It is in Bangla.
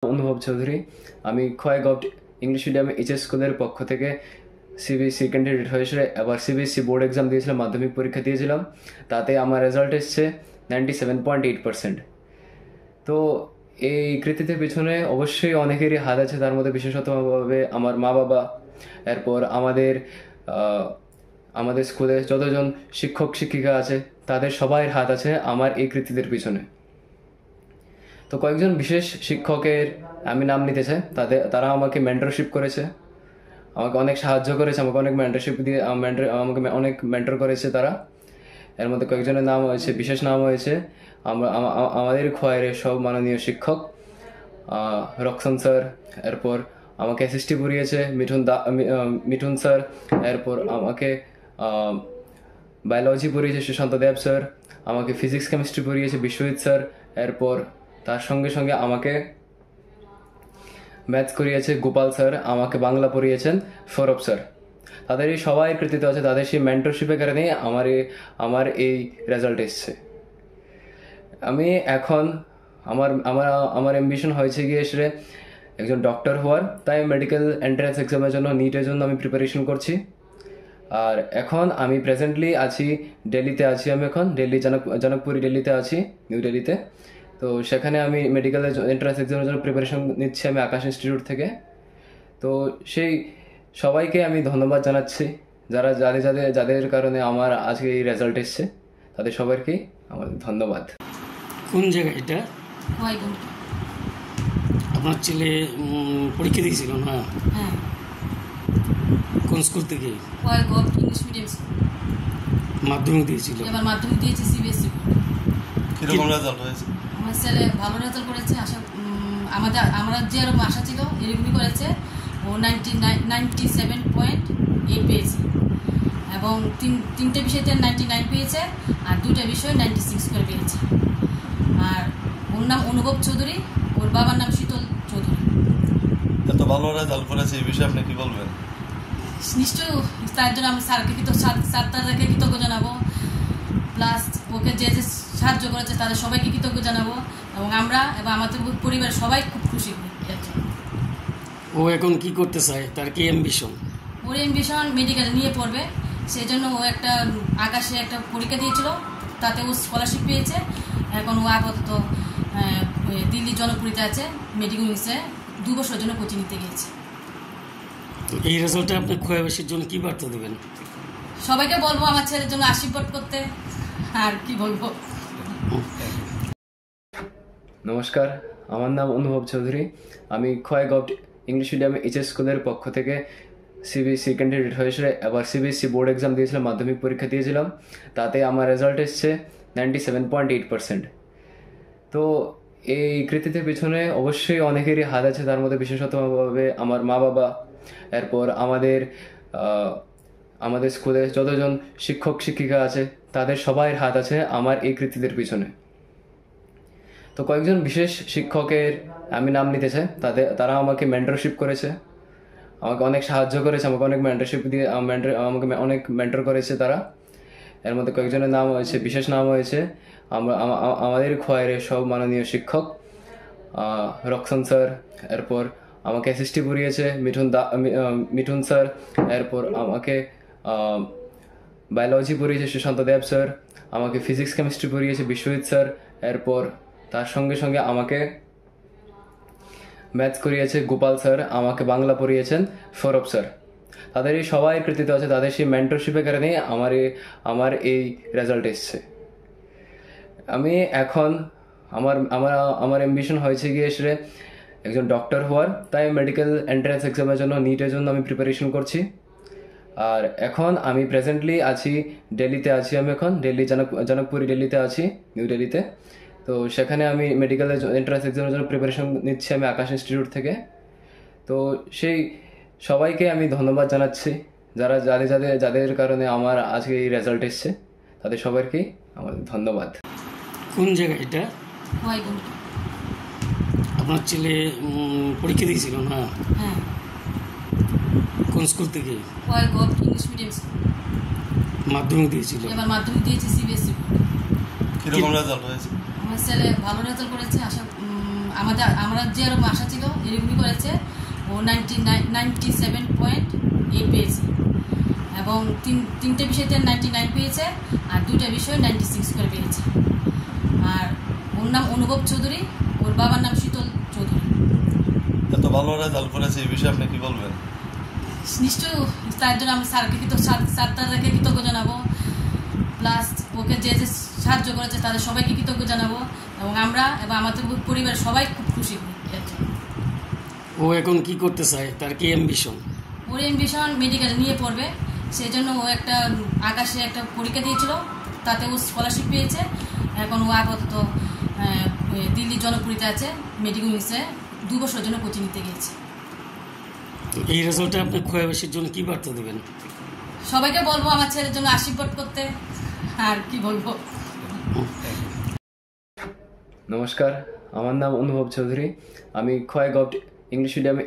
অনুভব চৌধুরী। আমি খোয়াইগাঁও ইংলিশ মিডিয়ামে এইচএস স্কুলের পক্ষ থেকে সিবিএসসি ক্যান্ডিডেট হয়েছে। এবার সিবিএসসি বোর্ড এক্সাম দিয়েছিলাম, মাধ্যমিক পরীক্ষা দিয়েছিলাম। তাতে আমার রেজাল্ট এসছে 97.8%। তো এই কৃতিত্বের পিছনে অবশ্যই অনেকেরই হাত আছে, তার মধ্যে বিশেষতভাবে আমার মা বাবা, এরপর আমাদের স্কুলে যতজন শিক্ষক শিক্ষিকা আছে তাদের সবাইয়ের হাত আছে আমার এই কৃতিত্বের পিছনে। তো কয়েকজন বিশেষ শিক্ষকের আমি নাম নিতে চাই। তারা আমাকে মেন্টরশিপ করেছে, আমাকে অনেক সাহায্য করেছে, আমাকে অনেক মেন্টরশিপ দিয়ে আমাকে অনেক মেন্টর করেছে তারা। এর মধ্যে কয়েকজনের নাম হয়েছে, বিশেষ নাম হয়েছে আমাদের খোয়াইয়ের সব মাননীয় শিক্ষক রক্সন স্যার, এরপর আমাকে এসএসটি পড়িয়েছে মিঠুন স্যার, এরপর আমাকে বায়োলজি পড়িয়েছে সুশান্ত দেব স্যার, আমাকে ফিজিক্স কেমিস্ট্রি পড়িয়েছে বিশ্বজিৎ স্যার, এরপর তার সঙ্গে সঙ্গে আমাকে ম্যাথস করিয়েছে গোপাল স্যার, আমাকে বাংলা পড়িয়েছেন সৌরভ স্যার। তাদের এই সবাই কৃতিত্ব আছে, তাদের সেই মেন্টরশিপের কারণে আমার এই রেজাল্ট এসছে। আমি এখন আমার অ্যাম্বিশন হয়েছে গিয়ে এসে একজন ডক্টর হওয়ার। তাই মেডিকেল এন্ট্রান্স এক্সামের জন্য নিটের জন্য আমি প্রিপারেশন করছি। আর এখন আমি প্রেজেন্টলি আছি দিল্লিতে আছি। আমি এখন জনকপুরি দিল্লিতে আছি, নিউ দিল্লিতে। তো সেখানে আমি মেডিকেল এন্ট্রান্স এক্সামের জন্য প্রিপারেশন নিচ্ছি আমি আকাশ ইনস্টিটিউট থেকে। তো সেই সবাইকে আমি ধন্যবাদ জানাচ্ছি, যাদের কারণে আমার আজকে এই রেজাল্ট এসছে। তাদের সবাইকেই আমার ধন্যবাদ। কোন জায়গা এটা? আপনার ছেলে পরীক্ষা দিয়েছিল না? হ্যাঁ। কোন স্কুল থেকে? English medium school. মাধ্যমিক দিয়েছিল? এবার মাধ্যমিক দিয়েছে সিবিএসসি। কিরকম রেজাল্ট হয়েছে? আমার ছেলে ভালো রেজাল্ট করেছে। আমরা যেরকম আশা ছিল এরকমই করেছে। ও 97.8 পেয়েছে এবং তিনটে বিষয়তে 99 পেয়েছে আর দুইটা বিষয় 96 করে পেয়েছে। আর ওর নাম অনুভব চৌধুরী, ওর বাবার নাম শীতল চৌধুরী। এত ভালো রেজাল্ট করেছে এই বিষয়ে আপনি কি বলবেন? নিশ্চয়ই তার জন্য আমি স্যারকে কৃতজ্ঞ জানাবো, প্লাস ওকে যে সাহায্য করেছে তাদের সবাইকে কৃতজ্ঞ জানাবো এবং আমরা এবং আমাদের পরিবার সবাই খুব খুশি। ও এখন কি করতে চায়, তার কি অ্যাম্বিশন? ওর অ্যাম্বিশন মেডিকেল নিয়ে পড়বে। সেই জন্য ও একটা আকাশে একটা পরীক্ষা দিয়েছিল, তাতে ও স্কলারশিপ পেয়েছে। এখন ও আপাতত দিল্লি জনপুরিতে আছে, মেডিকেল উইংসে 2 বছরের জন্য কোচিং নিতে গিয়েছে। তো এই রেজাল্টে আপনি খোয়াইবাসীর জন্য কি বার্তা দেবেন? সবাইকে বলবো আমার ছেলের জন্য আশীর্বাদ করতে, আর কি বলবো। নমস্কার, আমার নাম অনুভব চৌধুরী। আমি খোয়াইগাঁও ইংলিশ মিডিয়ামে এইচএস স্কুলের পক্ষ থেকে সিবিএসসি ক্যান্ডিডেট হয়েছে। এবার সিবিএসসি বোর্ড এক্সাম দিয়েছিলাম, মাধ্যমিক পরীক্ষা দিয়েছিলাম। তাতে আমার রেজাল্ট এসছে 97.8%। তো এই কৃতিত্বের পিছনে অবশ্যই অনেকেরই হাত আছে, তার মধ্যে বিশেষতভাবে আমার মা বাবা, এরপর আমাদের স্কুলে যতজন শিক্ষক শিক্ষিকা আছে তাদের সবাইয়ের হাত আছে আমার এই কৃতিত্বের পিছনে। তো কয়েকজন বিশেষ শিক্ষকের আমি নাম নিতে চাই। তারা আমাকে মেন্টরশিপ করেছে, আমাকে অনেক সাহায্য করেছে, আমাকে অনেক মেন্টরশিপ দিয়ে আমাকে অনেক মেন্টর করেছে তারা। এর মধ্যে কয়েকজনের নাম হয়েছে, বিশেষ নাম হয়েছে আমাদের খোয়াইয়ের সব মাননীয় শিক্ষক রক্সন স্যার, এরপর আমাকে এসএসটি পড়িয়েছে মিঠুন স্যার, এরপর আমাকে বায়োলজি পড়িয়েছে সুশান্ত দেব স্যার, আমাকে ফিজিক্স কেমিস্ট্রি পড়িয়েছে বিশ্বজিৎ স্যার, এরপর তার সঙ্গে সঙ্গে আমাকে ম্যাথস করিয়েছে গোপাল স্যার, আমাকে বাংলা পড়িয়েছেন সৌরভ স্যার। তাদের এই সবাই কৃতিত্ব আছে, তাদের সেই মেন্টরশিপের কারণে আমার এই রেজাল্ট এসছে। আমি এখন আমার অ্যাম্বিশন হয়েছে গিয়ে এসে একজন ডক্টর হওয়ার। তাই মেডিকেল এন্ট্রান্স এক্সামের জন্য নিটের জন্য আমি প্রিপারেশন করছি। আর এখন আমি প্রেজেন্টলি আছি দিল্লিতে আছি। আমি এখন জনকপুরি দিল্লিতে আছি, নিউ দিল্লিতে। তো সেখানে আমি মেডিকেল এন্ট্রান্স এক্সামের জন্য প্রিপারেশন নিচ্ছি আমি আকাশ ইনস্টিটিউট থেকে। তো সেই সবাইকে আমি ধন্যবাদ জানাচ্ছি, যাদের কারণে আমার আজকে এই রেজাল্ট এসছে। তাদের সবাইকেই আমার ধন্যবাদ। কোন জায়গা এটা? আপনার ছেলে পরীক্ষা দিয়েছিল না? হ্যাঁ। কোন স্কুল থেকে? English medium school. মাধ্যমিক দিয়েছিল? এবার মাধ্যমিক দিয়েছে সিবিএসসি। কিরকম রেজাল্ট হয়েছে? আমার ছেলে ভালো রেজাল্ট করেছে। আমরা যেরকম আশা ছিল এরকমই করেছে। ও 97.8 পেয়েছে এবং তিনটে বিষয়তে 99 পেয়েছে আর দুইটা বিষয় 96 করে পেয়েছে। আর ওর নাম অনুভব চৌধুরী, ওর বাবার নাম শীতল চৌধুরী। এত ভালো রেজাল্ট করেছে এই বিষয়ে আপনি কি বলবেন? নিশ্চয়ই তার জন্য আমরা তাদেরকে কৃতজ্ঞ জানাবো, প্লাস ওকে যে যে সাহায্য করেছে তাদের সবাইকে কৃতজ্ঞ জানাবো এবং আমরা এবং আমাদের পরিবারের সবাই খুব খুশি হই। ও এখন কি করতে চায়, তার কি অ্যাম্বিশন? ওর অ্যাম্বিশন মেডিকেলে নিয়ে পড়বে, সেই জন্য ও একটা আকাশে একটা পরীক্ষা দিয়েছিল, তাতে ও স্কলারশিপ পেয়েছে। এখন ও আপাতত দিল্লি জনপুরীতে আছে, মেডিকেল ইউনিভার্সিটিতে 2 বছরের জন্য কোচিং নিতে গিয়েছে। তো এই রেজাল্টে আপনি খোয়াবাসীর জন্য কি বার্তা দেবেন? সবাইকে বলবো আমার ছেলের জন্য আশীর্বাদ করতে, আর কি বলবো। নমস্কার, আমার নাম অনুভব চৌধুরী। আমি খোয়াই গভর্নমেন্ট ইংলিশ মিডিয়ামে